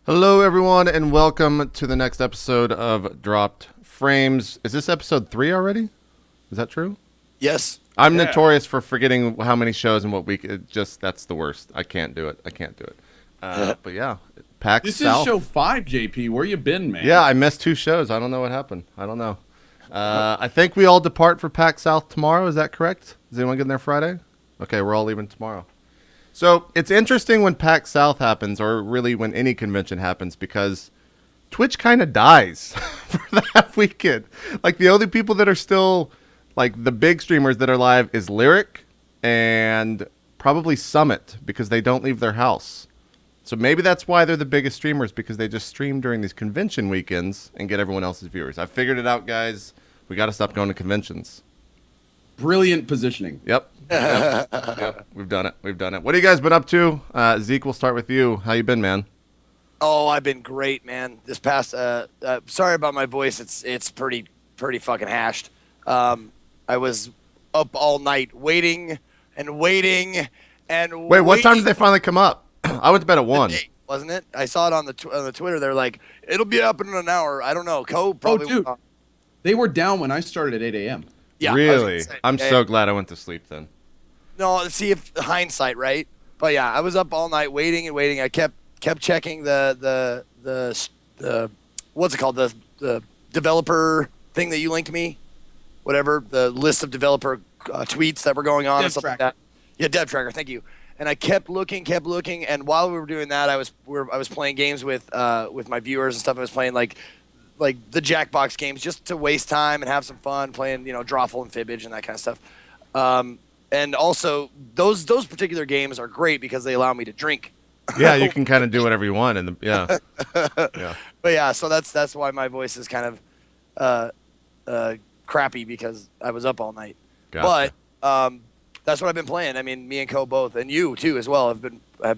Hello, everyone, and welcome to the next episode of Dropped Frames. Is this episode 3 already? Is that true? Yes. I'm notorious for forgetting how many shows and what week. That's the worst. I can't do it. But yeah, PAX This South. is show 5, JP. Where you been, man? Yeah, I missed 2 shows. I don't know what happened. I don't know. I think we all depart for PAX South tomorrow. Is that correct? Is anyone getting there Friday? Okay, we're all leaving tomorrow. So it's interesting when PAX South happens, or really when any convention happens, because Twitch kind of dies for that weekend. Like, the only people that are still, like, the big streamers that are live is Lyric and probably Summit, because they don't leave their house. So maybe that's why they're the biggest streamers, because they just stream during these convention weekends and get everyone else's viewers. I figured it out, guys. We got to stop going to conventions. Brilliant positioning. Yep. We've done it. What have you guys been up to? Zeke, we'll start with you. How you been, man? Oh, I've been great, man. This past sorry about my voice. It's pretty fucking hashed. I was up all night waiting. Wait, what time did they finally come up? I went to bed at 1. Wasn't it? I saw it on the Twitter. They're like, it'll be up in an hour. I don't know. Probably. Dude. They were down when I started at 8 a.m. Yeah, really? I'm so glad I went to sleep then. No, see if hindsight, right? But yeah, I was up all night waiting and waiting. I kept checking the what's it called, the developer thing that you linked me, whatever, the list of developer tweets that were going on Dev and stuff tracker. like that. Yeah, Dev Tracker. Thank you. And I kept looking, and while we were doing that, I was playing games with my viewers and stuff. I was playing like the Jackbox games just to waste time and have some fun playing, Drawful and Fibbage and that kind of stuff. And also, those particular games are great because they allow me to drink. Yeah, you can kind of do whatever you want. Yeah. But yeah, so that's why my voice is kind of crappy, because I was up all night. Gotcha. But that's what I've been playing. I mean, me and Ko both, and you too as well, have been Yeah,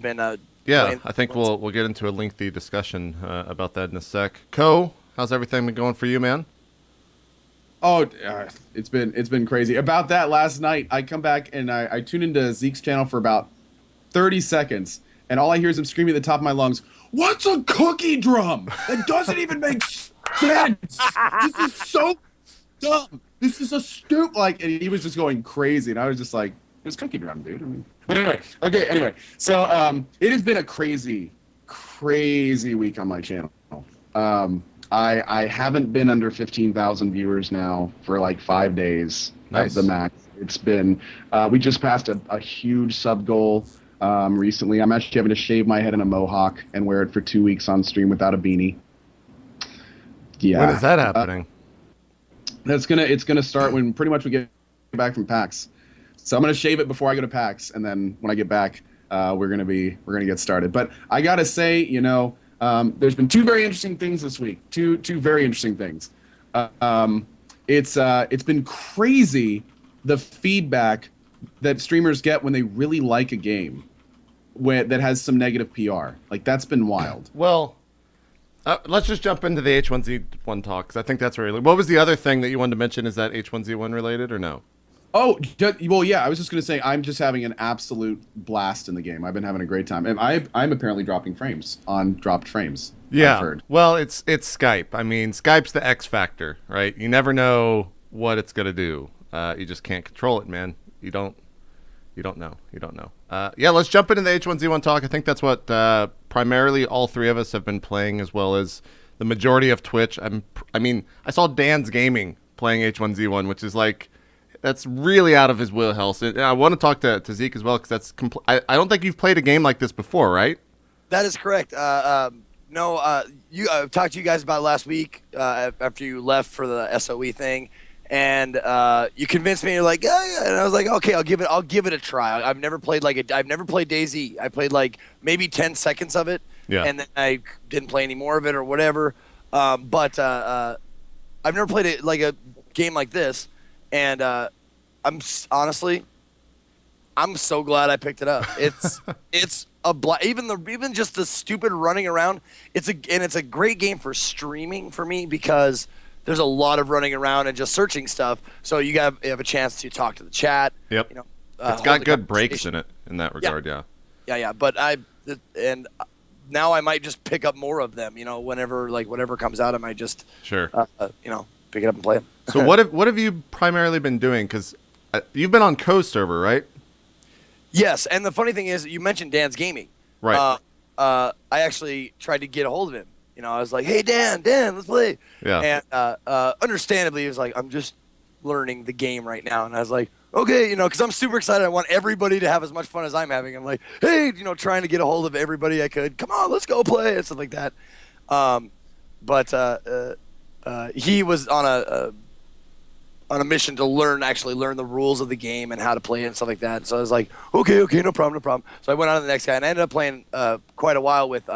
playing. I think we'll get into a lengthy discussion about that in a sec. Ko, how's everything been going for you, man? Oh, it's been crazy. About that, last night, I come back and I tune into Zeke's channel for about 30 seconds, and all I hear is him screaming at the top of my lungs, "What's a cookie drum? That doesn't even make sense! This is so dumb! This is a stupid..." And he was just going crazy, and I was just like, "It's cookie drum, dude." I mean, but anyway. So, it has been a crazy week on my channel. I haven't been under 15,000 viewers now for like 5 days. Nice. Of the max. It's been, we just passed a huge sub goal recently. I'm actually having to shave my head in a mohawk and wear it for 2 weeks on stream without a beanie. Yeah. When is that happening? It's gonna start when pretty much we get back from PAX. So I'm gonna shave it before I go to PAX, and then when I get back, we're gonna get started. But I gotta say, there's been 2 very interesting things this week. Two very interesting things. It's been crazy, the feedback that streamers get when they really like a game that has some negative PR. Like, that's been wild. Well, let's just jump into the H1Z1 talk, because I think that's really... What was the other thing that you wanted to mention? Is that H1Z1 related or no? Oh, well, yeah, I was just going to say I'm just having an absolute blast in the game. I've been having a great time. And I'm apparently dropping frames on dropped frames. Yeah. I've heard. Well, it's Skype. I mean, Skype's the X factor, right? You never know what it's going to do. You just can't control it, man. You don't know. Yeah, let's jump into the H1Z1 talk. I think that's what primarily all 3 of us have been playing, as well as the majority of Twitch. I saw Dan's Gaming playing H1Z1, which is like... That's really out of his wheelhouse. And I want to talk to Zeke as well, because I don't think you've played a game like this before, right? That is correct. No, I talked to you guys about it last week after you left for the SOE thing, and you convinced me. You're like, yeah, and I was like, okay, I'll give it a try. I've never played I've never played DayZ. I played like maybe 10 seconds of it, and then I didn't play any more of it or whatever. But I've never played a game like this. And I'm honestly so glad I picked it up. It's even just the stupid running around. It's a great game for streaming for me, because there's a lot of running around and just searching stuff. So you have a chance to talk to the chat. Yep. It's got good breaks in it in that regard. Yeah. Yeah. But now I might just pick up more of them. You know, whenever like whatever comes out, I might just Sure. you know, pick it up and play them. So what have you primarily been doing? Because you've been on Co's server, right? Yes, and the funny thing is, you mentioned Dan's Gaming. Right. I actually tried to get a hold of him. You know, I was like, "Hey, Dan, let's play." Yeah. And understandably, he was like, "I'm just learning the game right now," and I was like, "Okay," you know, because I'm super excited. I want everybody to have as much fun as I'm having. I'm like, "Hey, you know, trying to get a hold of everybody I could. Come on, let's go play," and stuff like that. But he was on a mission to actually learn the rules of the game and how to play it and stuff like that. So I was like, okay, no problem. So I went on to the next guy, and I ended up playing quite a while with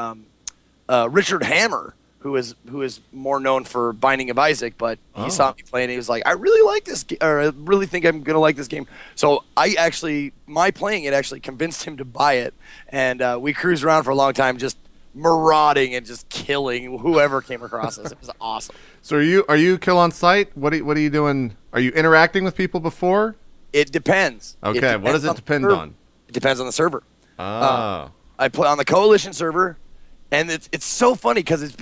Richard Hammer, who is more known for Binding of Isaac, but he saw me playing, and he was like, I really like this game, or I really think I'm gonna like this game. So my playing it actually convinced him to buy it, and we cruised around for a long time, just marauding and just killing whoever came across us. It was awesome. So are you kill on site? What are you doing? Are you interacting with people before? It depends. Okay, what does it depend on? It depends on the server. Oh. I play on the Coalition server, and it's so funny because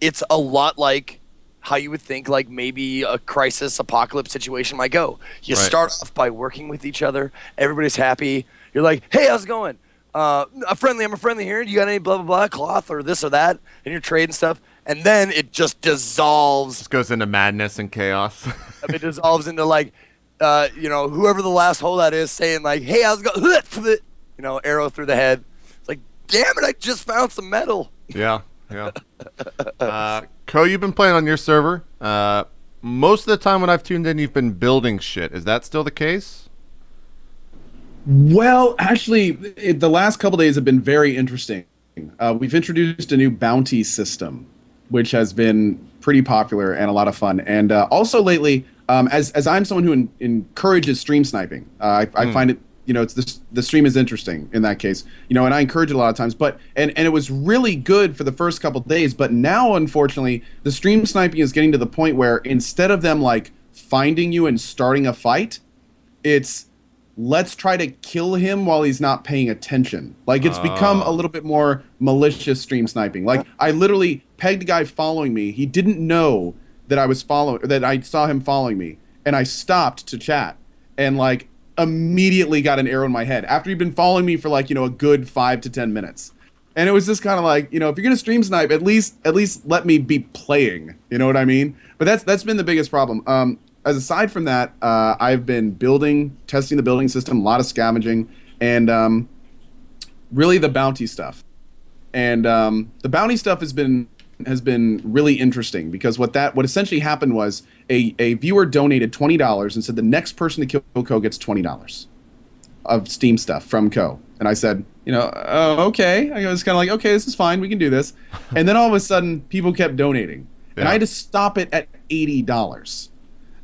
it's a lot like how you would think like maybe a crisis apocalypse situation might go. You Right. start off by working with each other. Everybody's happy. You're like, hey, how's it going? I'm a friendly here. You got any blah blah blah cloth or this or that? And you're trading stuff, and then it just dissolves. Just goes into madness and chaos. It dissolves into like, you know, whoever the last holdout is saying like, hey, how's it going? You know, arrow through the head. It's like, damn it, I just found some metal. Yeah. Co, you've been playing on your server. Most of the time when I've tuned in, you've been building shit. Is that still the case? Well, actually, the last couple days have been very interesting. We've introduced a new bounty system, which has been pretty popular and a lot of fun. And also lately, as I'm someone who encourages stream sniping, I find it, you know, the stream is interesting in that case, you know, and I encourage it a lot of times. But and it was really good for the first couple of days, but now unfortunately, the stream sniping is getting to the point where instead of them like finding you and starting a fight, it's let's try to kill him while he's not paying attention. Like it's become a little bit more malicious stream sniping. Like I literally pegged a guy following me. He didn't know that I saw him following me, and I stopped to chat and like immediately got an arrow in my head after he'd been following me for like, you know, a good 5 to 10 minutes. And it was just kind of like, you know, if you're gonna stream snipe, at least let me be playing. You know what I mean? But that's been the biggest problem. As aside from that, I've been testing the building system, a lot of scavenging, and really the bounty stuff. And the bounty stuff has been really interesting because what essentially happened was a viewer donated $20 and said the next person to kill Co gets $20 of Steam stuff from Co. And I said, you know, okay. I was kind of like, okay, this is fine. We can do this. And then all of a sudden, people kept donating, and I had to stop it at $80.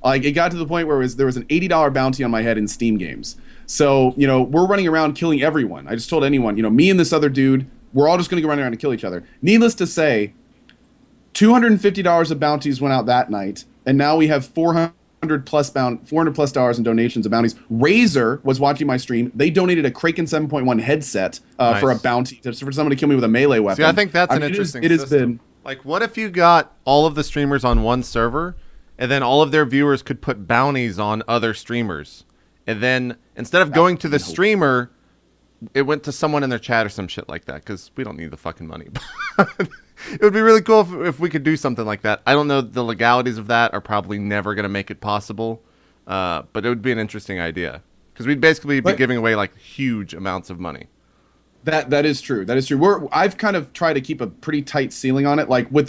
Like it got to the point where there was an $80 bounty on my head in Steam games. So, you know, we're running around killing everyone. I just told anyone, you know, me and this other dude, we're all just going to go run around and kill each other. Needless to say, $250 of bounties went out that night, and now we have $400 plus dollars in donations of bounties. Razer was watching my stream. They donated a Kraken 7.1 headset for a bounty for someone to kill me with a melee weapon. See, I think that's an interesting it has system. been Like, what if you got all of the streamers on one server, and then all of their viewers could put bounties on other streamers, and then instead of going to the streamer, it went to someone in their chat or some shit like that, because we don't need the fucking money. It would be really cool if we could do something like that. I don't know, the legalities of that are probably never going to make it possible, but it would be an interesting idea, because we'd basically be giving away like huge amounts of money. That is true. That is true. I've kind of tried to keep a pretty tight ceiling on it. Like with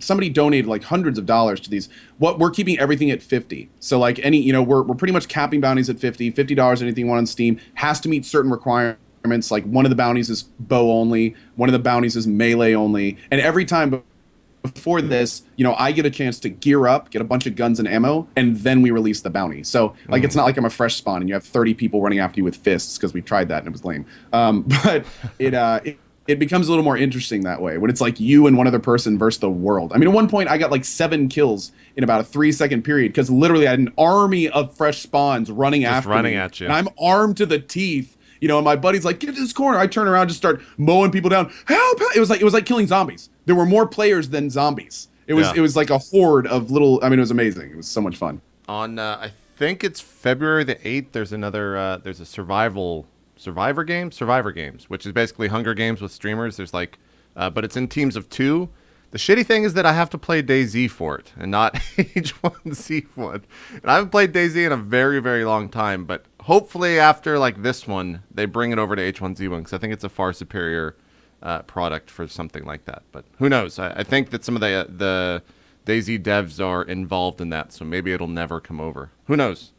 somebody donated like hundreds of dollars to these. We're keeping everything at 50. So like we're pretty much capping bounties at $50. Anything you want on Steam has to meet certain requirements. Like one of the bounties is bow only. One of the bounties is melee only. And every time before this, you know, I get a chance to gear up, get a bunch of guns and ammo, and then we release the bounty. So, like, it's not like I'm a fresh spawn and you have 30 people running after you with fists, because we tried that and it was lame. But it becomes a little more interesting that way, when it's like you and one other person versus the world. I mean, at one point, I got like 7 kills in about a 3-second period, because literally I had an army of fresh spawns running after me. At you. And I'm armed to the teeth. And my buddy's like, get to this corner. I turn around, just start mowing people down. Help! It was like killing zombies. There were more players than zombies. It was like a horde of little. I mean, it was amazing. It was so much fun. On I think it's February the 8th. There's another. There's a Survivor Games, which is basically Hunger Games with streamers. There's like, but it's in teams of 2. The shitty thing is that I have to play DayZ for it and not H1Z1. And I haven't played DayZ in a very, very long time. But hopefully after like this one, they bring it over to H1Z1 because I think it's a far superior product for something like that. But who knows? I think that some of the DayZ devs are involved in that, so maybe it'll never come over. Who knows?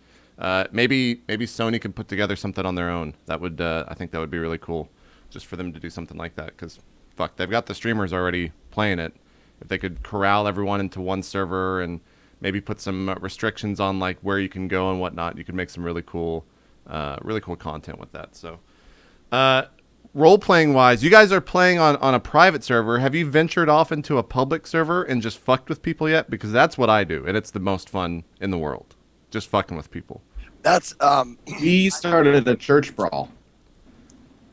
Maybe Sony could put together something on their own. That would I think that would be really cool, just for them to do something like that. Because fuck, they've got the streamers already playing it. If they could corral everyone into one server and maybe put some restrictions on like where you can go and whatnot, you could make some really cool content with that. So, role playing wise, you guys are playing on a private server. Have you ventured off into a public server and just fucked with people yet? Because that's what I do, and it's the most fun in the world. Just fucking with people. That's We started the church brawl.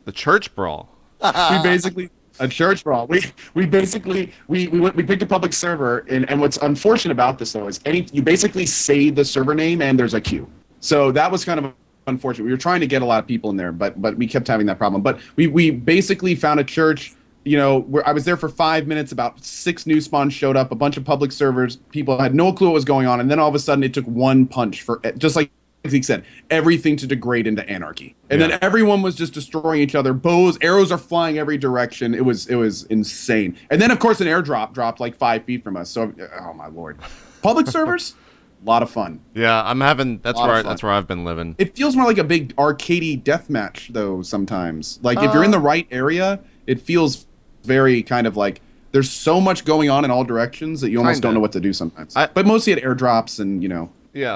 The church brawl. We basically a church brawl. We basically we picked a public server, and what's unfortunate about this though is you basically say the server name and there's a queue. So that was kind of unfortunate. We were trying to get a lot of people in there, but we kept having that problem. But we basically found a church. Where I was there for 5 minutes. About 6 new spawns showed up. A bunch of public servers. People had no clue what was going on, and then all of a sudden it took one punch for just like Zeke said, everything to degrade into anarchy. And then everyone was just destroying each other. Bows, arrows are flying every direction. It was insane. And then of course an airdrop dropped like 5 feet from us. So oh my lord, public servers, a lot of fun. Yeah, I'm having that's where I've been living. It feels more like a big arcadey deathmatch though. Sometimes, like if you're in the right area, it feels very kind of like there's so much going on in all directions that you almost don't know what to do sometimes. But mostly at airdrops and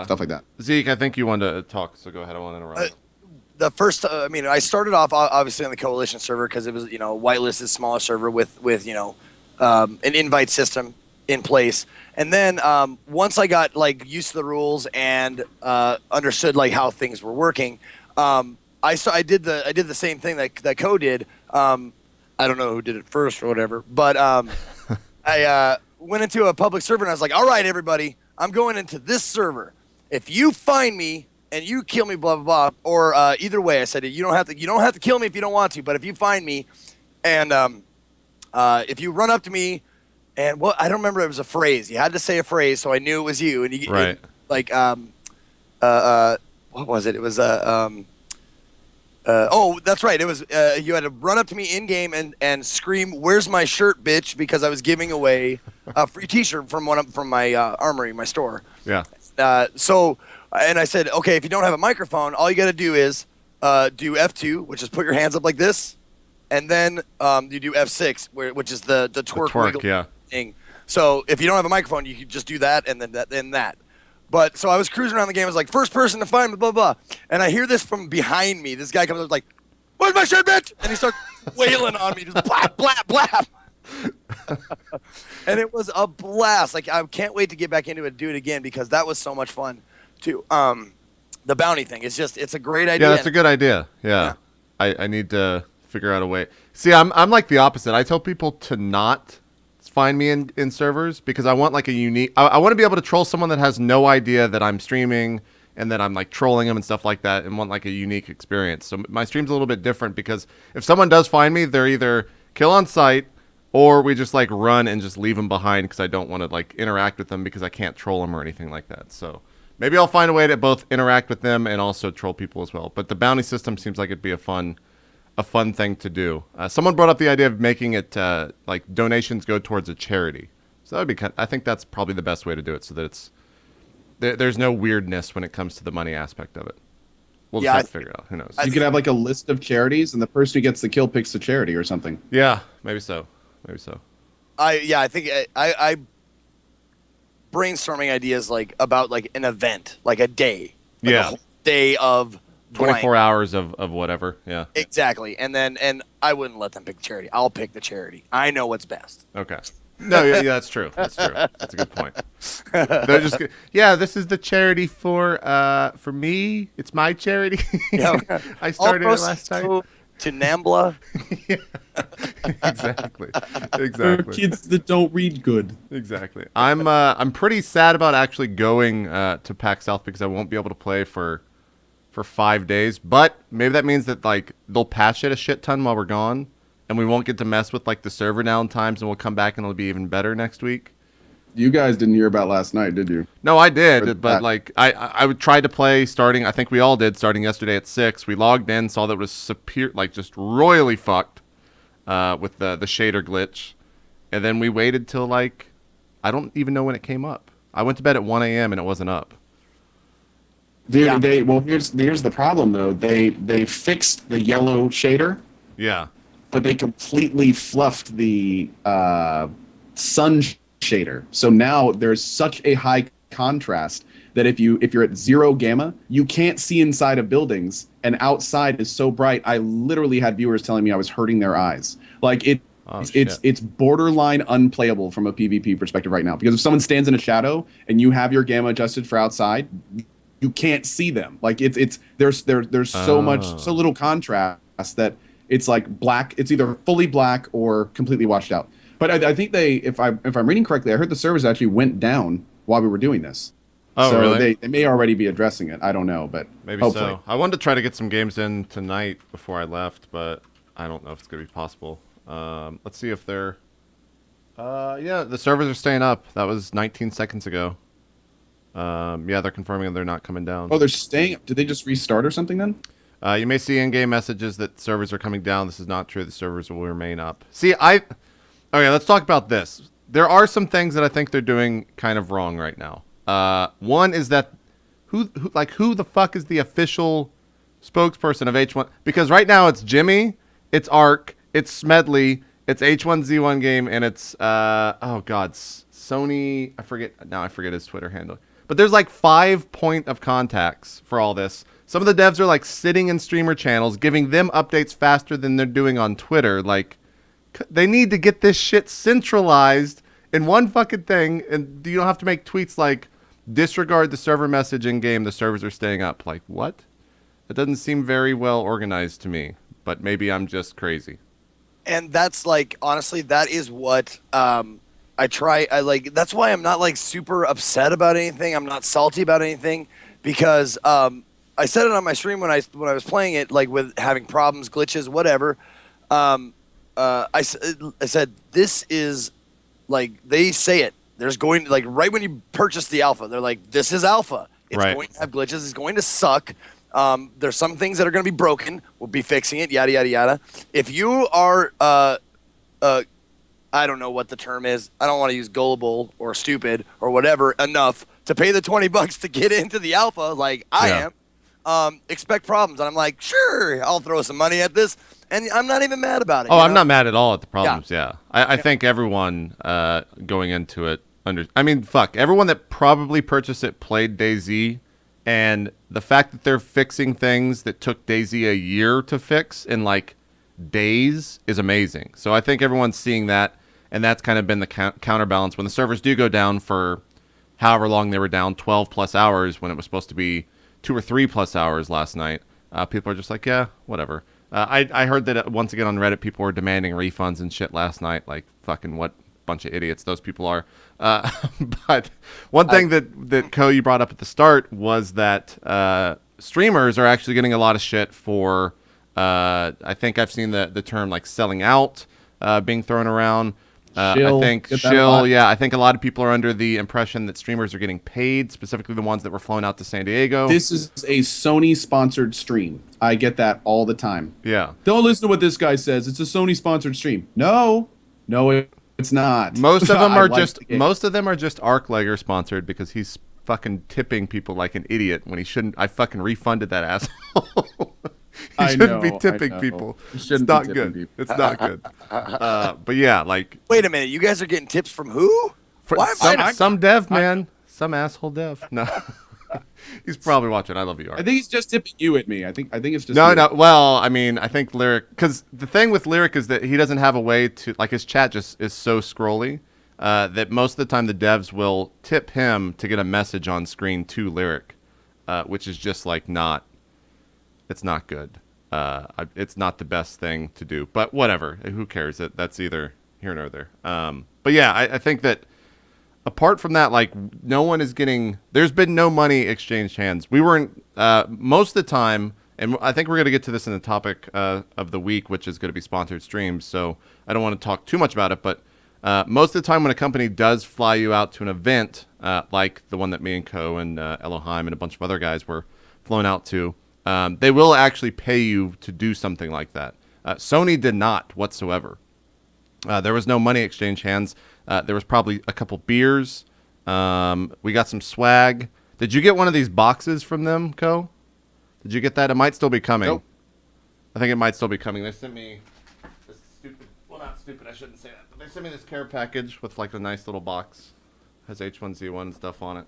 stuff like that. Zeke, I think you wanted to talk, so go ahead. I want to interrupt. The first, I started off obviously on the Coalition server because it was, whitelisted smaller server with an invite system in place. And then once I got like used to the rules and understood like how things were working, I did the same thing that Co did. I don't know who did it first or whatever, but I went into a public server and I was like, all right, everybody, I'm going into this server. If you find me and you kill me, blah blah blah, or either way, I said you don't have to kill me if you don't want to, but if you find me and if you run up to me and I don't remember, it was a phrase. You had to say a phrase, so I knew it was you. And you right. What was it? It was that's right. It was you had to run up to me in game and scream, "Where's my shirt, bitch?" Because I was giving away a free T-shirt from my armory, my store. Yeah. And I said, okay, if you don't have a microphone, all you got to do is do F2, which is put your hands up like this, and then you do F6, which is the twerk thing. So if you don't have a microphone, you can just do that and then that. But so I was cruising around the game. I was like, first person to find me, blah, blah. And I hear this from behind me. This guy comes up like, "Where's my shirt, bitch?" And he starts wailing on me, just blap, blap, blap. And it was a blast. Like, I can't wait to get back into it and do it again because that was so much fun, too. The bounty thing, it's a great idea. Yeah, that's a good idea. Yeah. I need to figure out a way. See, I'm like the opposite. I tell people to not find me in servers because I want like a unique I want to be able to troll someone that has no idea that I'm streaming and that I'm like trolling them and stuff like that, and want like a unique experience. So my stream's a little bit different because if someone does find me, they're either kill on sight or we just like run and just leave them behind because I don't want to like interact with them because I can't troll them or anything like that. So maybe I'll find a way to both interact with them and also troll people as well. But the bounty system seems like it'd be a fun thing to do. Someone brought up the idea of making it like donations go towards a charity. So that would be I think that's probably the best way to do it so that there's no weirdness when it comes to the money aspect of it. We'll just have to figure it out. Who knows? You could have like a list of charities and the person who gets the kill picks the charity or something. Yeah, maybe so. I think I brainstorming ideas like about like an event, like a day. Like a whole day of 24 hours of whatever. Yeah. Exactly. And I wouldn't let them pick the charity. I'll pick the charity. I know what's best. Okay. No, yeah, that's true. That's true. That's a good point. They're just this is the charity for me. It's my charity. Yeah. I started All it last proceeds night. go to NAMBLA. Yeah. Exactly. For Exactly. kids that don't read good. Exactly. I'm pretty sad about actually going to PAX South because I won't be able to play for 5 days. But maybe that means that like they'll patch it a shit ton while we're gone, and we won't get to mess with like the server down times, and we'll come back and it'll be even better next week. You guys didn't hear about last night, did you? No, I Or did, but that- like I would try to play starting. I think we all did starting yesterday at 6. We logged in, saw that it was like just royally fucked with the shader glitch, and then we waited till like I don't even know when it came up. I went to bed at 1 a.m. and it wasn't up. Dude, Yeah. here's the problem though. They fixed the yellow shader, Yeah. but they completely fluffed the sun shader. So now there's such a high contrast that if you're at 0 gamma, you can't see inside of buildings, and outside is so bright. I literally had viewers telling me I was hurting their eyes. Like it's borderline unplayable from a PvP perspective right now, because if someone stands in a shadow and you have your gamma adjusted for outside, you can't see them. Like there's so little contrast that it's like black. It's either fully black or completely washed out. But I think if I'm reading correctly, I heard the servers actually went down while we were doing this. Oh, so really? They may already be addressing it. I don't know, but Maybe hopefully. so. I wanted to try to get some games in tonight before I left, but I don't know if it's going to be possible. Let's see if they're... yeah, the servers are staying up. That was 19 seconds ago. Yeah, they're confirming they're not coming down. Oh, they're staying. Did they just restart or something then? You may see in-game messages that servers are coming down. This is not true. The servers will remain up. See, Okay, let's talk about this. There are some things that I think they're doing kind of wrong right now. One is that who the fuck is the official spokesperson of H1? Because right now it's Jimmy, it's Ark, it's Smedley, it's H1Z1 game, and it's Sony. I forget his Twitter handle. But there's like 5 point of contacts for all this. Some of the devs are like sitting in streamer channels, giving them updates faster than they're doing on Twitter. Like, they need to get this shit centralized in one fucking thing, and you don't have to make tweets like, disregard the server message in game, the servers are staying up. Like, what? That doesn't seem very well organized to me, but maybe I'm just crazy. And that's like, honestly, that is what that's why I'm not like super upset about anything. I'm not salty about anything, because I said it on my stream when I was playing it, like with having problems, glitches, whatever. I said, this is like, they say it. There's going to, like, right when you purchase the alpha, they're like, this is alpha. It's Right. going to have glitches. It's going to suck. There's some things that are going to be broken. We'll be fixing it, yada, yada, yada. If you are, I don't know what the term is. I don't want to use gullible or stupid or whatever enough to pay the $20 to get into the alpha, like I am, expect problems. And I'm like, sure, I'll throw some money at this. And I'm not even mad about it. Oh, you I'm know? not mad at all at the problems. Yeah, I think everyone going into it everyone that probably purchased it played DayZ, and the fact that they're fixing things that took DayZ a year to fix in like days is amazing. So I think everyone's seeing that, and that's kind of been the counterbalance when the servers do go down for however long they were down, 12 plus hours when it was supposed to be 2 or 3 plus hours last night. People are just like, yeah, whatever. I heard that once again on Reddit, people were demanding refunds and shit last night. Like, fucking what bunch of idiots those people are. But one thing that Ko, you brought up at the start was that streamers are actually getting a lot of shit for, I think I've seen the term like selling out being thrown around. I think I think a lot of people are under the impression that streamers are getting paid, specifically the ones that were flown out to San Diego. This is a Sony-sponsored stream. I get that all the time. Yeah. Don't listen to what this guy says. It's a Sony-sponsored stream. No, it's not. Most of them I are like just the game. most of them are just Arclegger sponsored because he's fucking tipping people like an idiot when he shouldn't. I fucking refunded that asshole. He shouldn't be tipping people. It's not good. It's not good. But yeah, like. Wait a minute. You guys are getting tips from who? Why am I? Some dev, man. Some asshole dev. No. He's probably watching. I love you, Art. I think he's just tipping you at me. I think it's just No. you. Well, I mean, I think Lyric, because the thing with Lyric is that he doesn't have a way to, like, his chat just is so scrolly. that most of the time the devs will tip him to get a message on screen to Lyric, which is just like it's not good. It's not the best thing to do, but whatever. Who cares? That's either here nor there. But yeah, I think that apart from that, like no one is getting. There's been no money exchanged hands. We weren't most of the time, and I think we're going to get to this in the topic of the week, which is going to be sponsored streams. So I don't want to talk too much about it, but most of the time when a company does fly you out to an event, like the one that me and Co and Elohim and a bunch of other guys were flown out to, they will actually pay you to do something like that. Sony did not whatsoever. There was no money exchange hands. There was probably a couple beers. We got some swag. Did you get one of these boxes from them, Co? Did you get that? It might still be coming. Nope. I think it might still be coming. They sent me this stupid, well, not stupid, I shouldn't say that, but they sent me this care package with like a nice little box. Has H1Z1 and stuff on it.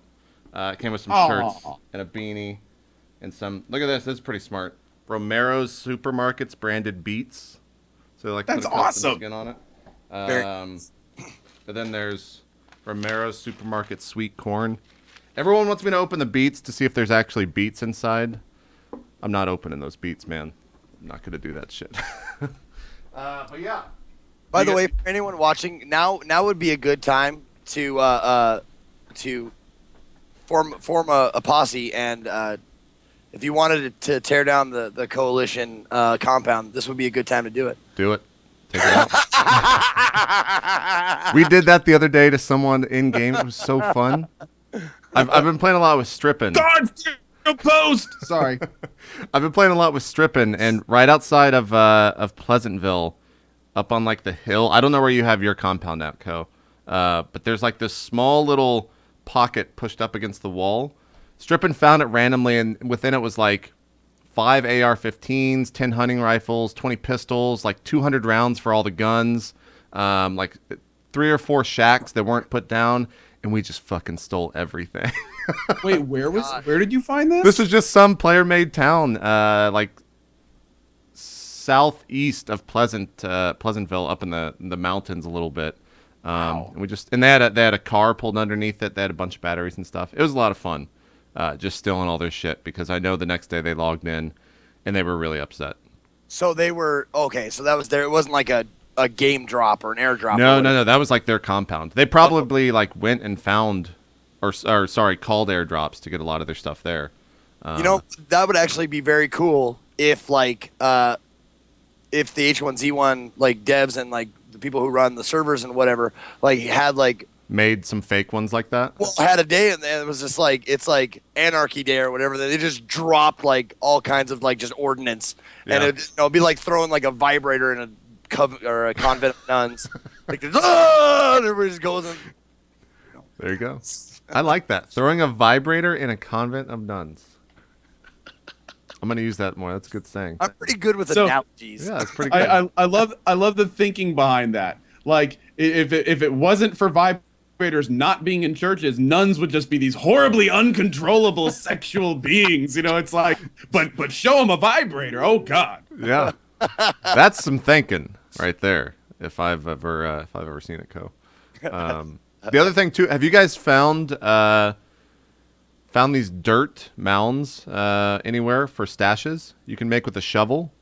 It came with some shirts and a beanie and some, look at this is pretty smart. Romero's Supermarkets branded Beats. So like that's put a custom awesome. skin on it. But then there's Romero's Supermarket Sweet Corn. Everyone wants me to open the Beats to see if there's actually beets inside. I'm not opening those beets, man. I'm not gonna do that shit. But yeah. By the way, for anyone watching, now would be a good time to form a posse, and if you wanted to tear down the coalition compound, this would be a good time to do it. Do it. Take it out. We did that the other day to someone in game. It was so fun. I've been playing a lot with Strippin'. Post. Sorry. I've been playing a lot with Strippin', and right outside of Pleasantville, up on like the hill. I don't know where you have your compound at, Co. But there's like this small little pocket pushed up against the wall. Strippin' found it randomly, and within it was like 5 AR-15s, 10 hunting rifles, 20 pistols, like 200 rounds for all the guns, like 3 or 4 shacks that weren't put down, and we just fucking stole everything. Wait, where did you find this? This was just some player-made town, like southeast of Pleasantville, up in the mountains a little bit. Wow. And they had a car pulled underneath it. They had a bunch of batteries and stuff. It was a lot of fun, just stealing all their shit, because I know the next day they logged in, and they were really upset. So they were okay. So that was there. It wasn't like a game drop or an airdrop. No. That was like their compound. They probably like went and found, or called airdrops to get a lot of their stuff there. That would actually be very cool if like if the H1Z1 like devs and like the people who run the servers and whatever like had like made some fake ones like that. Well, had a day and it was just like it's like Anarchy Day or whatever. They just dropped like all kinds of like just ordnance, and it'd be like throwing like a vibrator in a convent of nuns. Like and everybody just goes and. There you go. I like that. Throwing a vibrator in a convent of nuns. I'm gonna use that more. That's a good saying. I'm pretty good with analogies. Yeah, that's pretty good. I love the thinking behind that. Like if it wasn't for vibrators not being in churches, nuns would just be these horribly uncontrollable sexual beings. It's like, but show them a vibrator. Oh God. Yeah, that's some thinking right there. If I've ever seen it, Co. The other thing too, have you guys found these dirt mounds anywhere for stashes you can make with a shovel?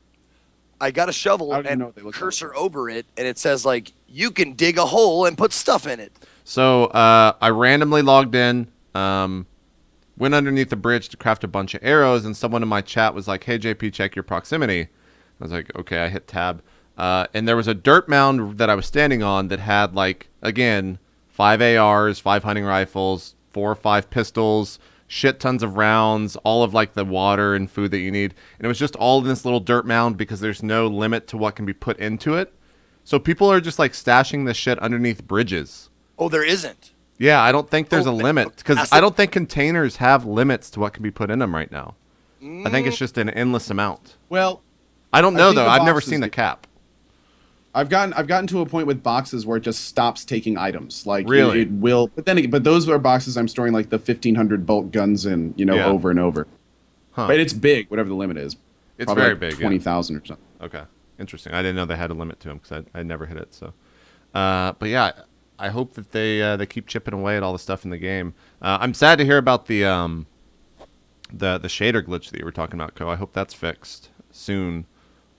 I got a shovel and cursor over it, and it says like you can dig a hole and put stuff in it. So I randomly logged in, went underneath the bridge to craft a bunch of arrows, and someone in my chat was like, "Hey JP, check your proximity." I was like, "Okay." I hit tab, and there was a dirt mound that I was standing on that had like again 5 ARs, 5 hunting rifles, 4 or 5 pistols, shit tons of rounds, all of like the water and food that you need. And it was just all in this little dirt mound because there's no limit to what can be put into it. So people are just like stashing this shit underneath bridges. Oh, there isn't? Yeah, I don't think there's a limit because I don't think containers have limits to what can be put in them right now. I think it's just an endless amount. Well, I don't know though. I've never seen the cap. I've gotten to a point with boxes where it just stops taking items. Like really? It will, but those are boxes I'm storing like the 1,500 bolt guns in, over and over. Huh. But it's big, whatever the limit is. It's probably very like big. 20,000 or something. Okay, interesting. I didn't know they had a limit to them because I never hit it. So, but yeah, I hope that they keep chipping away at all the stuff in the game. I'm sad to hear about the shader glitch that you were talking about, Ko. I hope that's fixed soon,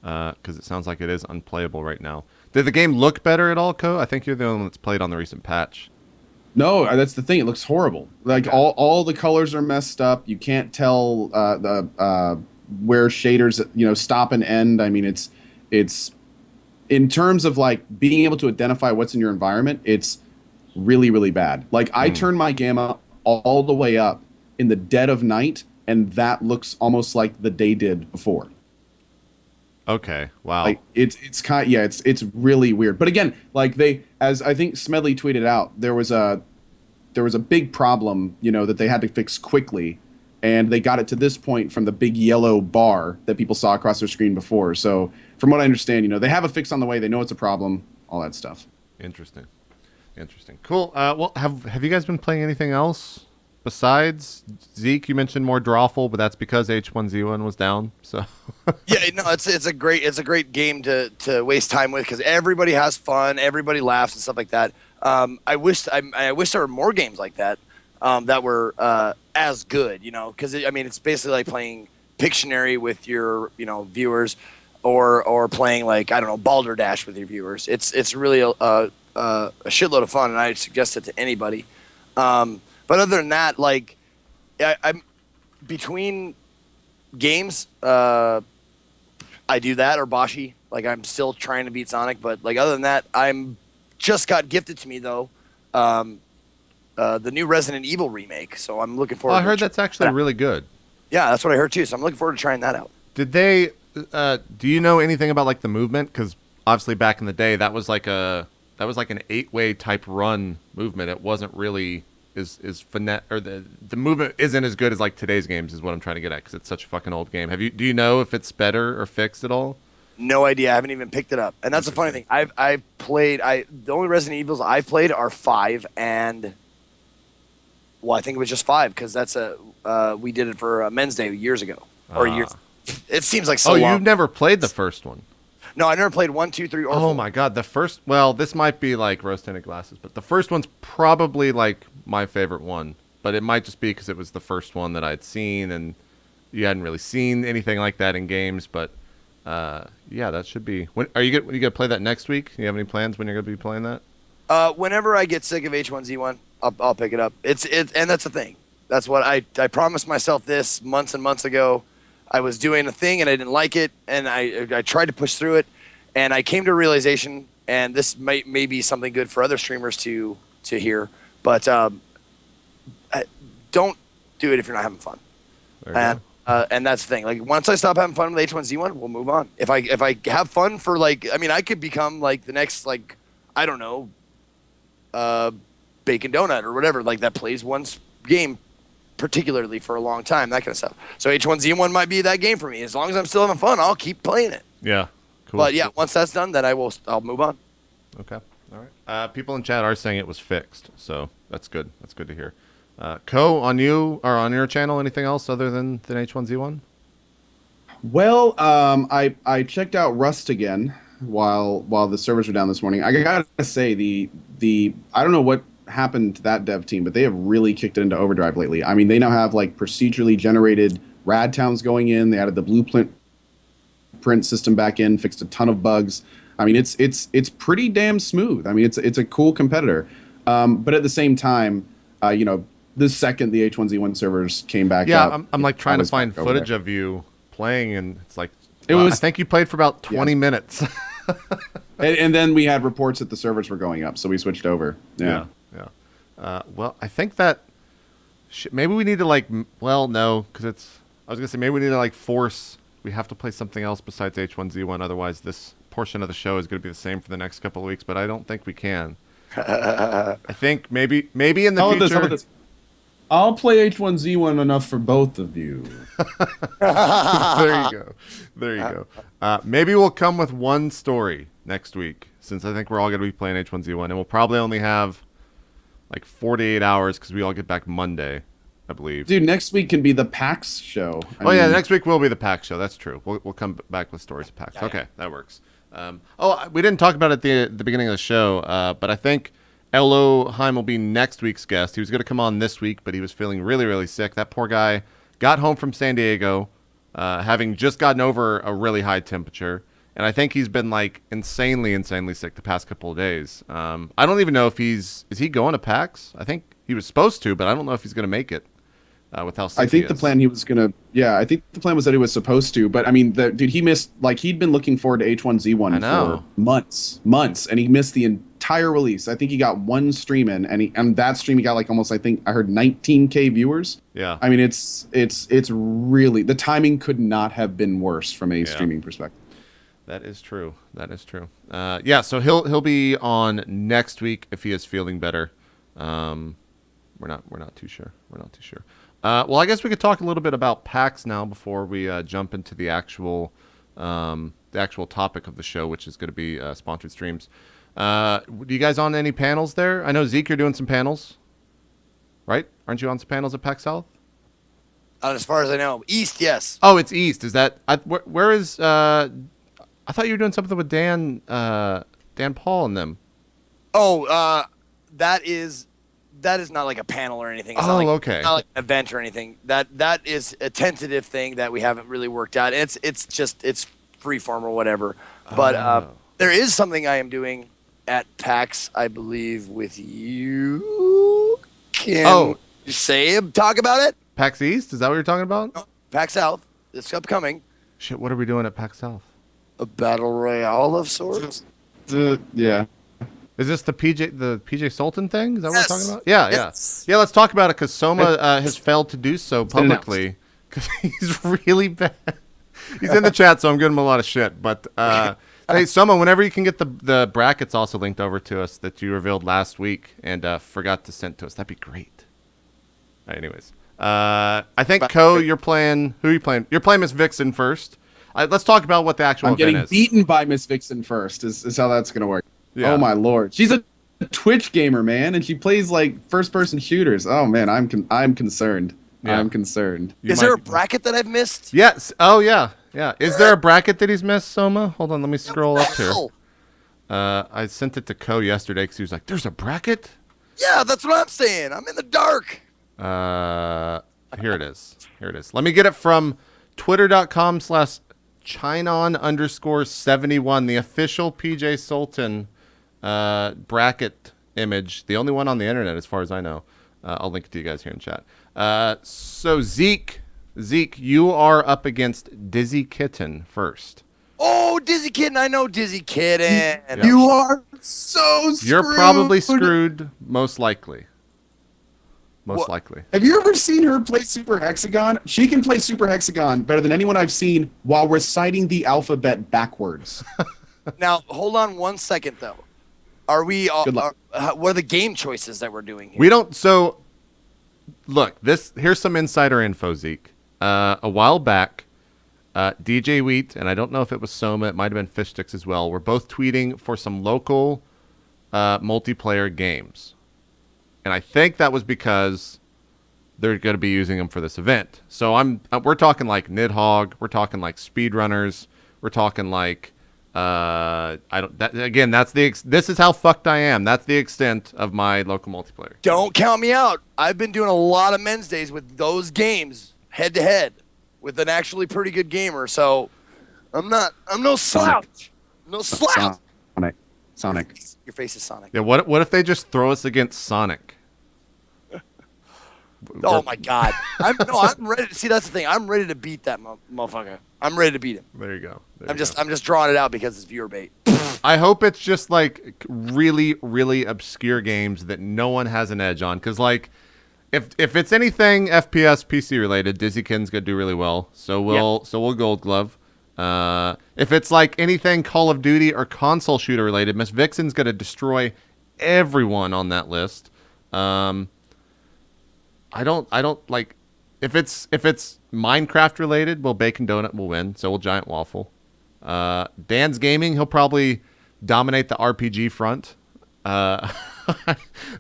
because it sounds like it is unplayable right now. Did the game look better at all, Ko? I think you're the only one that's played on the recent patch. No, that's the thing. It looks horrible. Like all the colors are messed up. You can't tell where shaders stop and end. I mean, it's in terms of like being able to identify what's in your environment. It's really, really bad. Like I turned my gamma all the way up in the dead of night, and that looks almost like the day did before. Okay. Wow. Like it's really weird. But again, like as I think Smedley tweeted out, there was a big problem, that they had to fix quickly, and they got it to this point from the big yellow bar that people saw across their screen before. So from what I understand, they have a fix on the way. They know it's a problem, all that stuff. Interesting. Cool. Well, have you guys been playing anything else besides Zeke? You mentioned more Drawful, but that's because H1Z1 was down. So yeah, no, it's a great game to waste time with, because everybody has fun, everybody laughs and stuff like that. I wish there were more games like that that were as good, because it's basically like playing Pictionary with your viewers, or playing like, I don't know, Balderdash with your viewers. It's really a shitload of fun, and I suggest it to anybody. But other than that, like, I'm between games, I do that, or Bashi. Like, I'm still trying to beat Sonic, but like other than that, I'm just got gifted to me though, the new Resident Evil remake. So I'm looking forward. I heard that's actually really good. Yeah, that's what I heard too. So I'm looking forward to trying that out. Did they? Do you know anything about like the movement? Because obviously back in the day, that was like an 8-way type run movement. It wasn't really is finesse, or the movement isn't as good as like today's games, is what I'm trying to get at, because it's such a fucking old game. Do you know if it's better or fixed at all? No idea. I haven't even picked it up. And that's the funny thing. I've played the only Resident Evils I've played are 5 and, well, I think it was just 5, because that's we did it for Men's Day years ago, or years. It seems like so long. Oh, you've never played the first one? No, I never played 1, 2, 3, or 4. Oh my god, the first. Well, this might be like rose-tinted glasses, but the first one's probably like my favorite one. But it might just be because it was the first one that I'd seen, and you hadn't really seen anything like that in games. But yeah, that should be. When are you gonna play that next week? Do you have any plans when you're gonna be playing that? Whenever I get sick of H1Z1, I'll pick it up. And that's the thing. That's what I promised myself this months and months ago. I was doing a thing and I didn't like it, and I tried to push through it, and I came to a realization, and this may be something good for other streamers to hear, but don't do it if you're not having fun. And that's the thing. Like, once I stop having fun with H1Z1, we'll move on. If I have fun for like, I could become like the next, like, I don't know, Bacon Donut or whatever, like that plays one game particularly for a long time, that kind of stuff. So H1Z1 might be that game for me. As long as I'm still having fun, I'll keep playing it. Yeah, cool. But yeah, once that's done, then I'll move on. Okay, all right. People in chat are saying it was fixed, so that's good. That's good to hear. Ko, on your channel, anything else other than H1Z1? Well, I checked out Rust again while the servers were down this morning. I gotta say the I don't know what happened to that dev team, but they have really kicked it into overdrive lately. I mean, they now have like procedurally generated rad towns going in. They added the blueprint system back in, fixed a ton of bugs. I mean, it's pretty damn smooth. I mean, it's a cool competitor. But at the same time, the second the H1Z1 servers came back up, I'm like trying to find footage of you playing, and it's like, I think you played for about 20 minutes. and then we had reports that the servers were going up, so we switched over. Yeah. Well, I think that maybe we need to no, because I was gonna say maybe we need to force. We have to play something else besides H1Z1, otherwise this portion of the show is going to be the same for the next couple of weeks. But I don't think we can. I think maybe in the future. I'll play H1Z1 enough for both of you. There you go. Maybe we'll come with one story next week, since I think we're all going to be playing H1Z1, and we'll probably only have 48 hours because we all get back Monday, I believe. Dude, next week can be the PAX show. Yeah, next week will be the PAX show. That's true. We'll come back with stories of PAX. Okay, that works. We didn't talk about it at the beginning of the show, but I think Elohim will be next week's guest. He was going to come on this week, but he was feeling really, really sick. That poor guy got home from San Diego, having just gotten over a really high temperature. And I think he's been like insanely sick the past couple of days. I don't even know if is he going to PAX? I think he was supposed to, but I don't know if he's going to make it with how sick I think he the is. plan he was gonna. Yeah, I think the plan was that he was supposed to. But I mean, dude, he missed. Like he'd been looking forward to H1Z1 I know. for months, and he missed the entire release. I think he got one stream in, and that stream he got like almost. I think I heard 19K viewers. Yeah. I mean, it's really the timing could not have been worse from a streaming perspective. That is true. Yeah, so he'll be on next week if he is feeling better. We're not too sure. Well, I guess we could talk a little bit about PAX now before we jump into the actual topic of the show, which is going to be sponsored streams. Do you guys on any panels there? I know Zeke, you're doing some panels, right? Aren't you on some panels at PAX South? As far as I know, East, yes. Oh, it's East. Is that where is? I thought you were doing something with Dan Paul and them. Oh, that is not like a panel or anything. It's Oh, not like, okay. Not like an event or anything. That is a tentative thing that we haven't really worked out. It's freeform or whatever. But there is something I am doing at PAX, I believe, with you. Can you talk about it? PAX East? Is that what you're talking about? No, PAX South. It's upcoming. Shit, what are we doing at PAX South? A battle royale of sorts. Yeah. Is this the PJ Sultan thing? Is that what we're talking about? Yes. Yeah, let's talk about it because Soma has failed to do so publicly because he's really bad. He's in the chat, so I'm giving him a lot of shit. But hey, Soma, whenever you can get the brackets also linked over to us that you revealed last week and forgot to send to us, that'd be great. All right, anyways, I think Ko, you're playing. Who are you playing? You're playing Miss Vixen first. Let's talk about what the actual I'm event getting is. beaten by Miss Vixen first. Is how that's gonna work. Yeah. Oh my lord, she's a Twitch gamer, man, and she plays like first-person shooters. Oh man, I'm concerned. Yeah. I'm concerned. Is there a bracket that I've missed? Yes. Oh yeah. Is there a bracket that he's missed, Soma? Hold on, let me scroll up here. I sent it to Ko yesterday because he was like, "There's a bracket." Yeah, that's what I'm saying. I'm in the dark. Here it is. Let me get it from twitter.com/Chinon_71, the official PJ Sultan bracket image, the only one on the internet as far as I know. I'll link it to you guys here in chat. So Zeke, you are up against Dizzy Kitten first. Oh, Dizzy Kitten. I know Dizzy Kitten. Yeah. You are so screwed. You're probably screwed, most likely. Most likely. Have you ever seen her play Super Hexagon? She can play Super Hexagon better than anyone I've seen while reciting the alphabet backwards. Now, hold on one second, though. Are we? Good luck. What are the game choices that we're doing here? We don't. So, look. Here's some insider info, Zeke. A while back, DJ Wheat and I don't know if it was Soma. It might have been Fishsticks as well. We're both tweeting for some local multiplayer games, and I think that was because they're going to be using them for this event. So we're talking like Nidhogg. We're talking like Speedrunners. We're talking like. This is how fucked I am. That's the extent of my local multiplayer. Don't count me out. I've been doing a lot of men's days with those games head to head with an actually pretty good gamer. So I'm no slouch. No slouch. Sonic. Your face is Sonic. Yeah. What if they just throw us against Sonic? Oh my God. I'm ready to see. That's the thing. I'm ready to beat that motherfucker. I'm ready to beat him. There you go. I'm just drawing it out because it's viewer bait. I hope it's just like really, really obscure games that no one has an edge on. Because like, if it's anything FPS PC related, Dizzy Kitten's gonna do really well. So we'll Gold Glove. If it's like anything Call of Duty or console shooter related, Miss Vixen's gonna destroy everyone on that list. I don't like if it's Minecraft related. Well, Bacon Donut will win. So will Giant Waffle. Dan's gaming. He'll probably dominate the RPG front.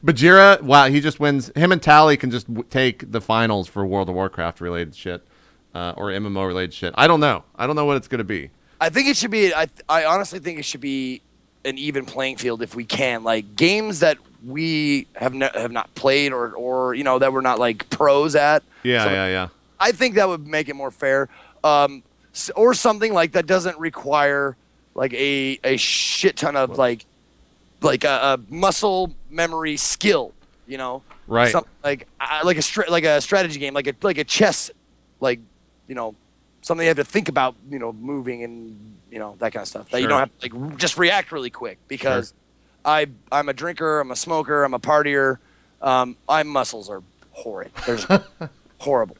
Bajira, wow, he just wins. Him and Tally can just take the finals for World of Warcraft related shit or MMO related shit. I don't know what it's gonna be. I think it should be. I honestly think it should be an even playing field if we can. Like games that we have not played or that we're not like pros at. Yeah, So yeah. I think that would make it more fair. Or something like that doesn't require like a shit ton of like a muscle memory skill, Right. Something like a strategy game, like a chess, something you have to think about, moving and that kind of stuff that you Sure. don't have to like just react really quick because I'm a drinker, I'm a smoker, I'm a partier. My muscles are horrid. They're horrible.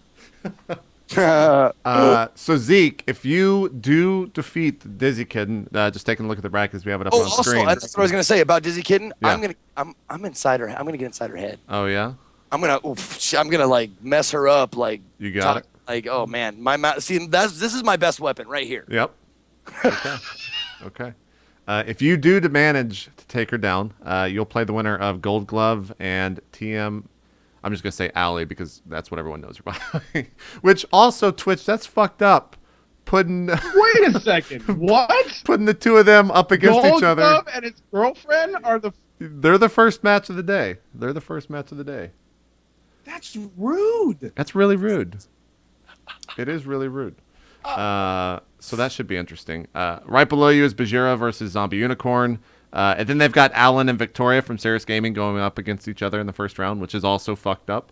So Zeke, if you do defeat the Dizzy Kitten, just taking a look at the brackets, we have it up on Also, screen. that's what I was gonna say about Dizzy Kitten. Yeah. I'm inside her. I'm gonna get inside her head. Oh yeah, I'm gonna like mess her up. Like you got it. Like, oh man, see, this is my best weapon right here. Yep. Okay. Okay. If you do to manage to take her down, you'll play the winner of Gold Glove and TM. I'm just gonna say Alley because that's what everyone knows her by. Which also Twitch, that's fucked up. Putting Wait a second. What? putting the two of them up against Gold each other. Glove and his girlfriend are the. They're the first match of the day. That's rude. That's really rude. It is really rude. So that should be interesting. Right below you is Bajira versus Zombie Unicorn. And then they've got Alan and Victoria from Serious Gaming going up against each other in the first round, which is also fucked up.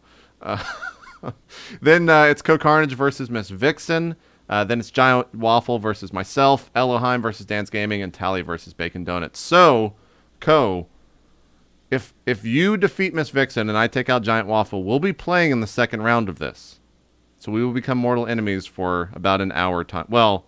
Then it's CohhCarnage versus Miss Vixen. Then it's Giant Waffle versus myself, Elohim versus Dance Gaming, and Tally versus Bacon Donuts. So, if you defeat Miss Vixen and I take out Giant Waffle, we'll be playing in the second round of this. So we will become mortal enemies for about an hour time. Well,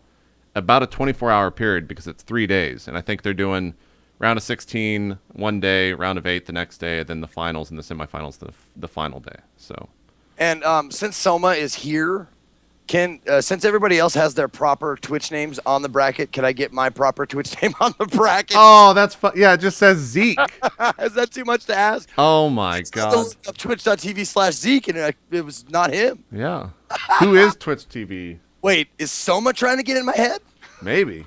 about a 24-hour period because it's 3 days. And I think they're doing round of 16 one day, round of 8 the next day, and then the finals and the semifinals the final day. So. And since Soma is here, since everybody else has their proper Twitch names on the bracket, can I get my proper Twitch name on the bracket? Oh, that's fun. Yeah, it just says Zeke. Is that too much to ask? Oh my God. Twitch.tv/Zeke, and it was not him. Yeah. Who is Twitch TV? Wait, is Soma trying to get in my head? Maybe.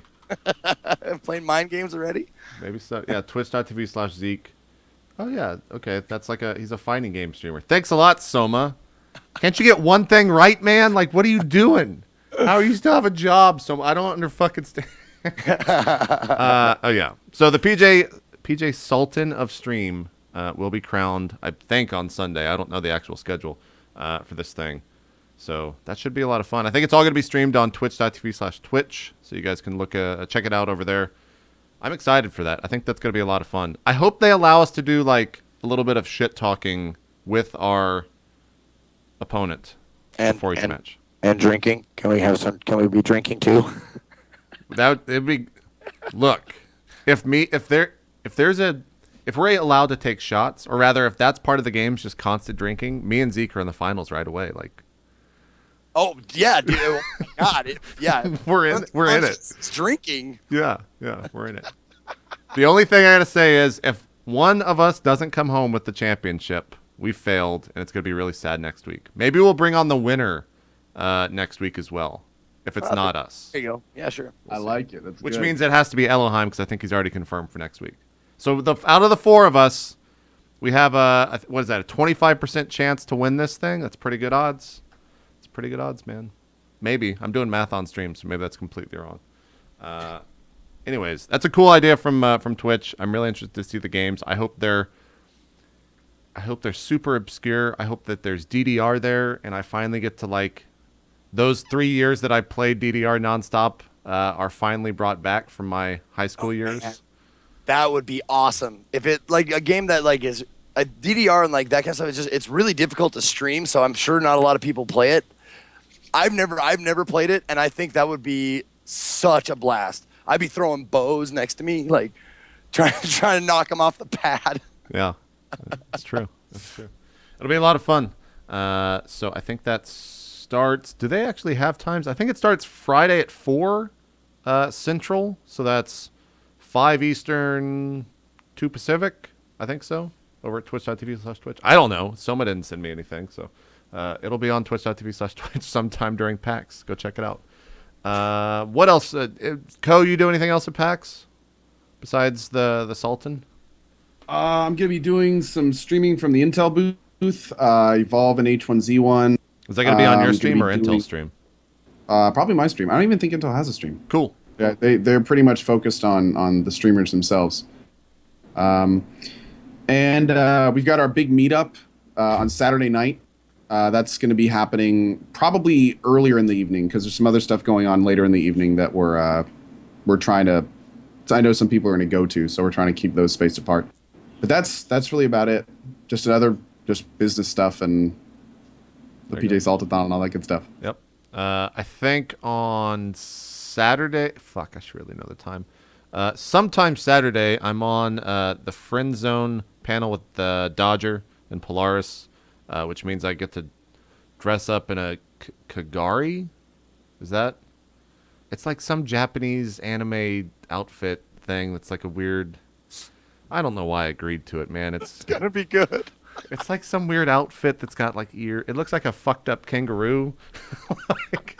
Playing mind games already? Maybe so. Yeah, twitch.tv/Zeke. Oh, yeah. Okay. That's like he's a fighting game streamer. Thanks a lot, Soma. Can't you get one thing right, man? Like, what are you doing? How are you still have a job, Soma? I don't understand. Oh, yeah. So the PJ Sultan of Stream will be crowned, I think, on Sunday. I don't know the actual schedule for this thing. So that should be a lot of fun. I think it's all going to be streamed on twitch.tv/Twitch. So you guys can check it out over there. I'm excited for that. I think that's going to be a lot of fun. I hope they allow us to do like a little bit of shit talking with our opponent before each match. And drinking. Can we be drinking too? It'd be. Look, if we're allowed to take shots, or rather, if that's part of the game, just constant drinking, me and Zeke are in the finals right away. Like. Oh yeah, dude! Oh, God, yeah. we're in it. It's drinking. Yeah, we're in it. The only thing I gotta say is, if one of us doesn't come home with the championship, we failed, and it's gonna be really sad next week. Maybe we'll bring on the winner next week as well, if it's not us. There you go. Yeah, sure. I like it. That's Which good. means it has to be Elohim because I think he's already confirmed for next week. So out of the four of us, we have a 25% chance to win this thing. That's pretty good odds. Pretty good odds, man. Maybe. I'm doing math on stream, so maybe that's completely wrong. Anyways, that's a cool idea from Twitch. I'm really interested to see the games. I hope they're super obscure. I hope that there's DDR there, and I finally get to like those 3 years that I played DDR nonstop are finally brought back from my high school years. Man. That would be awesome. If it like a game that like is a DDR and like that kind of stuff, it's really difficult to stream, so I'm sure not a lot of people play it. I've never played it, and I think that would be such a blast. I'd be throwing bows next to me, like trying to knock them off the pad. Yeah, that's true. That's true. It'll be a lot of fun. So I think that starts. Do they actually have times? I think it starts Friday at 4 Central. So that's 5 Eastern, 2 Pacific. I think so. Over at twitch.tv/Twitch. I don't know. Soma didn't send me anything, so. It'll be on twitch.tv/Twitch sometime during PAX. Go check it out. What else? You do anything else at PAX besides the Sultan? I'm gonna be doing some streaming from the Intel booth. Evolve and H1Z1. Is that going to be on your gonna stream be or Intel doing- stream? Probably my stream. I don't even think Intel has a stream. Cool. Yeah, they're pretty much focused on the streamers themselves. And we've got our big meetup on Saturday night. That's going to be happening probably earlier in the evening because there's some other stuff going on later in the evening that we're trying to. I know some people are going to go to, so we're trying to keep those spaced apart. But that's really about it. Just business stuff and the There you PJ Saltathon and all that good stuff. Yep. I think on Saturday. Fuck, I should really know the time. Sometime Saturday, I'm on the Friend Zone panel with Dodger and Polaris, which means I get to dress up in a Kagari. Is that? It's like some Japanese anime outfit thing that's like a weird. I don't know why I agreed to it, man. It's gonna be good. It's like some weird outfit that's got like ear. It looks like a fucked up kangaroo. Like,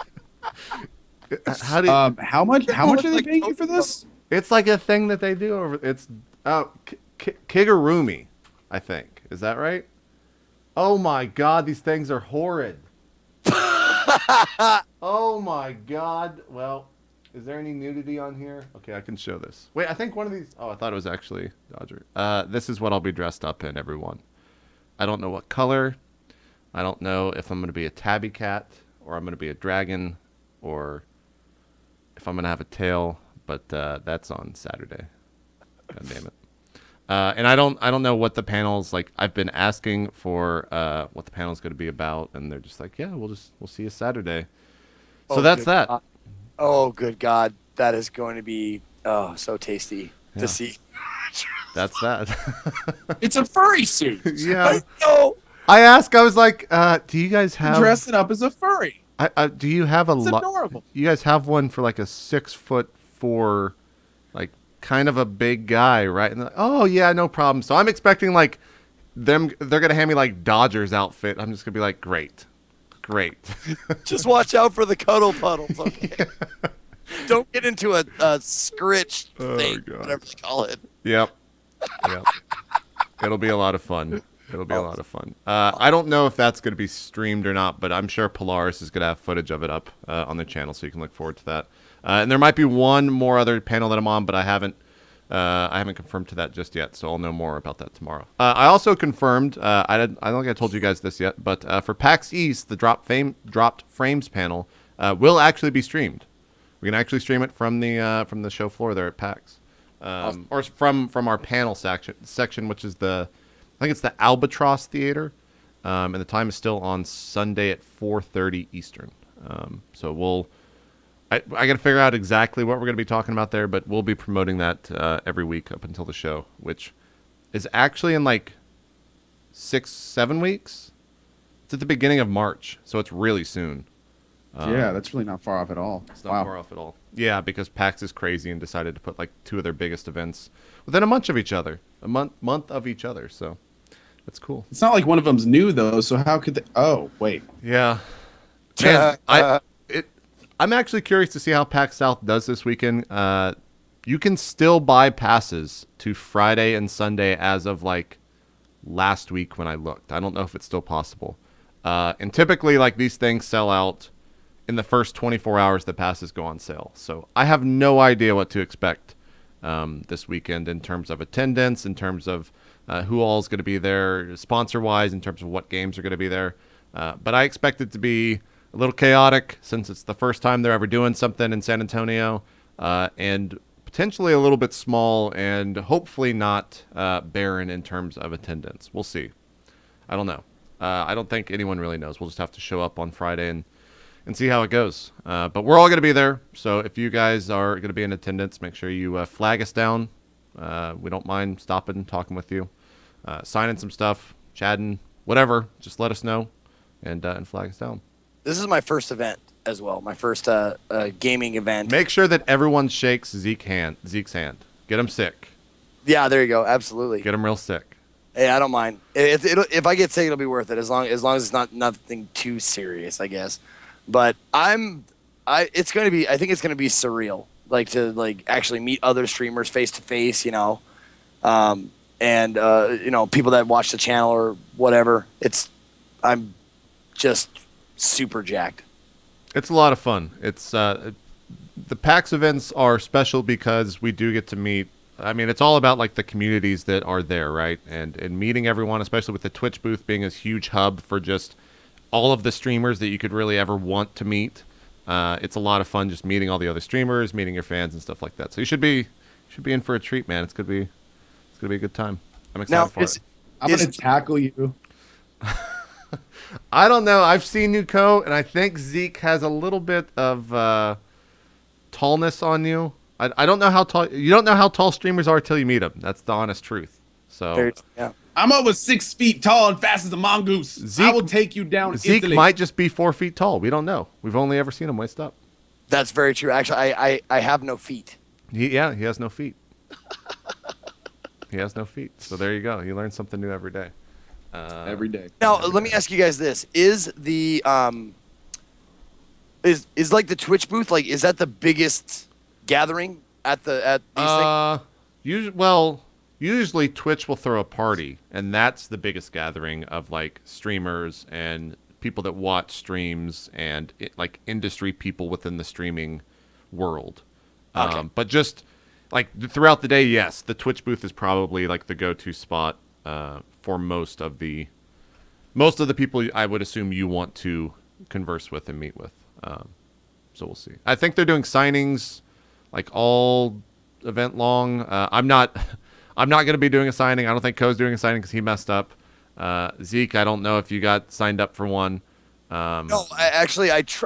how do you, How much are they paying you for this? it's like a thing that they do over. It's Kigurumi, I think. Is that right? Oh my god, these things are horrid. Oh my god. Well, is there any nudity on here? Okay, I can show this. Wait, I think one of these. Oh, I thought it was actually Dodger. This is what I'll be dressed up in, everyone. I don't know what color. I don't know if I'm going to be a tabby cat or I'm going to be a dragon or if I'm going to have a tail, but that's on Saturday. God damn it. And I don't know what the panel's like. I've been asking for what the panel's going to be about, and they're just like, yeah, we'll see you Saturday. So that's good that. God. Oh, good God. That is going to be so tasty Yeah. to see. That's that. It's a furry suit. Yeah. No. I asked. I was like, do you guys have? Dress it up as a furry. Do you have a It's lot? adorable. You guys have one for like a 6'4", like kind of a big guy, right? And they're like, oh yeah, no problem. So I'm expecting like them. They're gonna hand me like Dodgers outfit. I'm just gonna be like, great. Just watch out for the cuddle puddles, okay? Don't get into a scritch thing, God. whatever they call it. Yep. It'll be a lot of fun. I don't know if that's going to be streamed or not, but I'm sure Polaris is going to have footage of it up on their channel, so you can look forward to that. And there might be one more other panel that I'm on, but I haven't confirmed to that just yet, so I'll know more about that tomorrow. I also confirmed. I don't think I told you guys this yet, but for PAX East, the dropped frames panel will actually be streamed. We can actually stream it from the show floor there at PAX. Or from our panel section, which is I think it's the Albatross Theater, and the time is still on Sunday at 4:30 Eastern. So I got to figure out exactly what we're going to be talking about there, but we'll be promoting that every week up until the show, which is actually in like 6-7 weeks. It's at the beginning of March, so it's really soon. Yeah, that's really not far off at all. It's not far off at all. Yeah, because PAX is crazy and decided to put like two of their biggest events within a month of each other. A month of each other. So that's cool. It's not like one of them's new though, so how could they? Oh, wait. Yeah. Man, I'm actually curious to see how PAX South does this weekend. You can still buy passes to Friday and Sunday as of like last week when I looked. I don't know if it's still possible. And typically like these things sell out in the first 24 hours the passes go on sale. So I have no idea what to expect this weekend in terms of attendance, in terms of who all is going to be there, sponsor-wise, in terms of what games are going to be there. But I expect it to be a little chaotic since it's the first time they're ever doing something in San Antonio, and potentially a little bit small and hopefully not barren in terms of attendance. We'll see. I don't know. I don't think anyone really knows. We'll just have to show up on Friday and see how it goes. But we're all going to be there. So if you guys are going to be in attendance, make sure you flag us down. We don't mind stopping, talking with you, signing some stuff, chatting, whatever. Just let us know and flag us down. This is my first event as well. My first gaming event. Make sure that everyone shakes Zeke's hand. Get him sick. Yeah, there you go. Absolutely. Get him real sick. Hey, I don't mind. If I get sick, it'll be worth it as long as it's not nothing too serious, I guess. But I think it's gonna be surreal, like to like actually meet other streamers face to face, you know. and you know, people that watch the channel or whatever. I'm just super jacked. It's a lot of fun. It's the PAX events are special because we do get to meet. I mean, it's all about like the communities that are there, right? And meeting everyone, especially with the Twitch booth being a huge hub for just all of the streamers that you could really ever want to meet. It's a lot of fun just meeting all the other streamers, meeting your fans and stuff like that. So you should be in for a treat, man. It's gonna be a good time. I'm excited for it. I'm gonna tackle you. I don't know. I've seen you, Co, and I think Zeke has a little bit of tallness on you. I don't know how tall. You don't know how tall streamers are till you meet them. That's the honest truth. So Yeah. I'm over 6 feet tall and fast as a mongoose. I will take you down Zeke instantly. might just be 4 feet tall. We don't know. We've only ever seen him waist up. That's very true. Actually, I have no feet. He has no feet. He has no feet. So there you go. You learn something new every day. Every day. Now, let me ask you guys this: Is the is like the Twitch booth, like, is that the biggest gathering at these things? Usually Twitch will throw a party, and that's the biggest gathering of like streamers and people that watch streams and like industry people within the streaming world. Okay. But just like throughout the day, yes, the Twitch booth is probably like the go-to spot for most of the people I would assume you want to converse with and meet with. So we'll see. I think they're doing signings like all event long. I'm not going to be doing a signing. I don't think Co's doing a signing because he messed up. Zeke, I don't know if you got signed up for one. No, I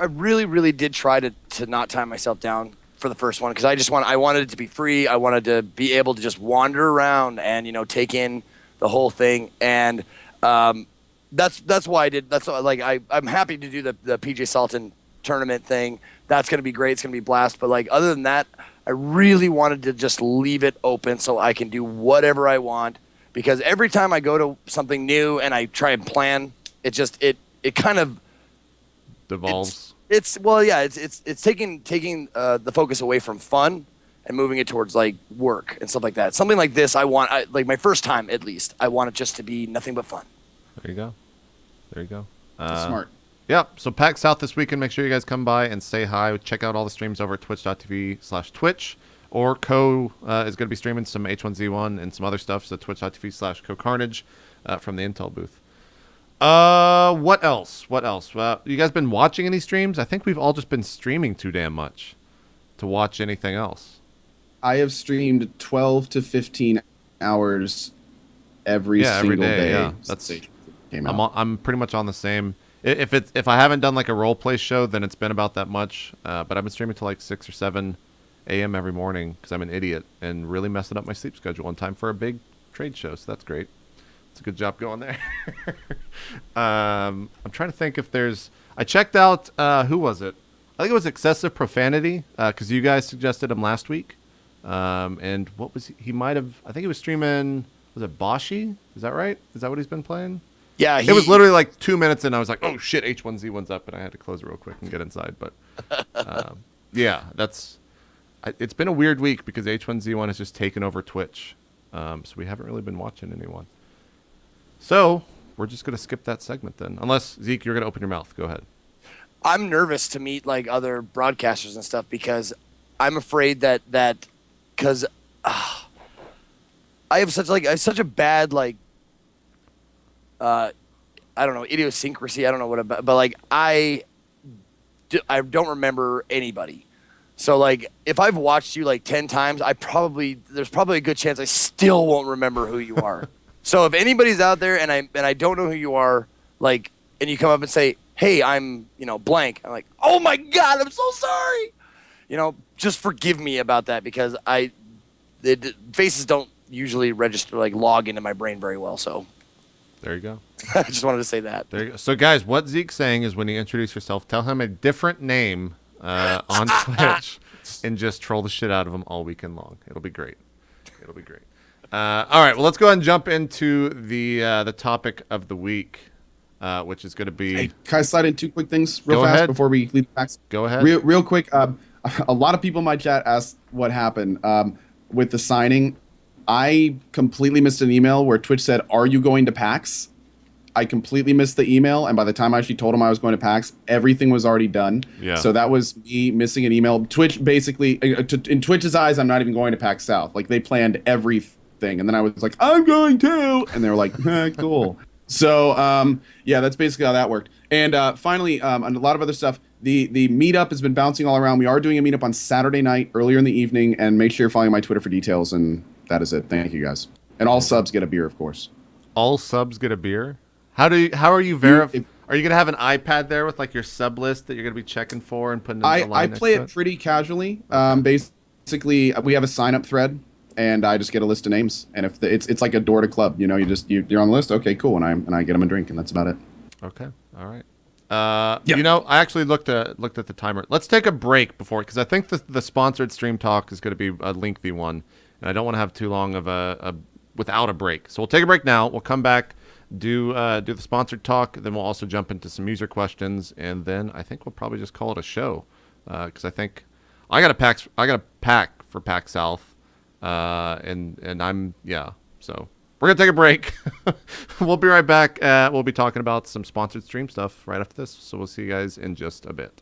really, really did try to not tie myself down for the first one because I wanted it to be free. I wanted to be able to just wander around and, you know, take in the whole thing. And that's why I did. That's why, like, I'm happy to do the PJ Salton tournament thing. That's going to be great. It's going to be a blast. But like, other than that, I really wanted to just leave it open so I can do whatever I want, because every time I go to something new and I try and plan, it kind of devolves. It's taking the focus away from fun and moving it towards like work and stuff like that. Something like this, like my first time at least, I want it just to be nothing but fun. There you go. Smart. Yeah, so PAX South this weekend. Make sure you guys come by and say hi. Check out all the streams over at twitch.tv/Twitch. Or Co is going to be streaming some H1Z1 and some other stuff. So twitch.tv/CohhCarnage from the Intel booth. What else? You guys been watching any streams? I think we've all just been streaming too damn much to watch anything else. I have streamed 12 to 15 hours every single day. Yeah, I'm pretty much on the same. If I haven't done like a role play show, then it's been about that much. But I've been streaming till like 6 or 7 a.m. every morning because I'm an idiot and really messing up my sleep schedule in time for a big trade show. So that's great. It's a good job going there. I'm trying to think if there's. I checked out. Who was it? I think it was Excessive Profanity because you guys suggested him last week. And what was he might have? I think he was streaming. Was it Boshi? Is that right? Is that what he's been playing? Yeah, it was literally like 2 minutes and I was like, oh shit, H1Z1's up, and I had to close it real quick and get inside. But yeah, it's been a weird week because H1Z1 has just taken over Twitch. So we haven't really been watching anyone. So we're just going to skip that segment then. Unless, Zeke, you're going to open your mouth. Go ahead. I'm nervous to meet like other broadcasters and stuff because I'm afraid that because I have such a bad like I don't know, idiosyncrasy. I don't know what about, but like I don't remember anybody. So like if I've watched you like 10 times, there's probably a good chance I still won't remember who you are. So if anybody's out there and I don't know who you are, like, and you come up and say, "Hey, I'm, you know, blank." I'm like, "Oh my God, I'm so sorry." You know, just forgive me about that because faces don't usually register, like log into my brain very well. So there you go. I just wanted to say that. There you go. So guys, what Zeke's saying is when you introduce yourself, tell him a different name on Twitch and just troll the shit out of him all weekend long. It'll be great. All right, well, let's go ahead and jump into the topic of the week, which is going to be. Hey, can I slide in 2 quick things real Go fast ahead. before we leave the PAX? Go ahead. Real quick. A lot of people in my chat asked what happened with the signing. I completely missed an email where Twitch said, "Are you going to PAX?" I completely missed the email, and by the time I actually told them I was going to PAX, everything was already done. Yeah. So that was me missing an email. Twitch basically, in Twitch's eyes, I'm not even going to PAX South. Like, they planned everything, and then I was like, "I'm going to," and they were like, "Cool." So yeah, that's basically how that worked. And finally, and a lot of other stuff. The meetup has been bouncing all around. We are doing a meetup on Saturday night, earlier in the evening, and make sure you're following my Twitter for details. And that is it. Thank you guys. And all subs get a beer, of course. All subs get a beer. How are you verify? Are you gonna have an iPad there with like your sub list that you're gonna be checking for and putting? I play it pretty casually. Basically, we have a sign up thread, and I just get a list of names. And if it's like a door to club, you know, you're on the list. Okay, cool. And I get them a drink, and that's about it. Okay, all right. You know, I actually looked at the timer. Let's take a break because I think the sponsored stream talk is going to be a lengthy one, and I don't want to have too long of a without a break. So we'll take a break now. We'll come back, do the sponsored talk, then we'll also jump into some user questions, and then I think we'll probably just call it a show because I think I got a pack for PAX South, and I'm so. We're going to take a break. We'll be right back. We'll be talking about some sponsored stream stuff right after this. So we'll see you guys in just a bit.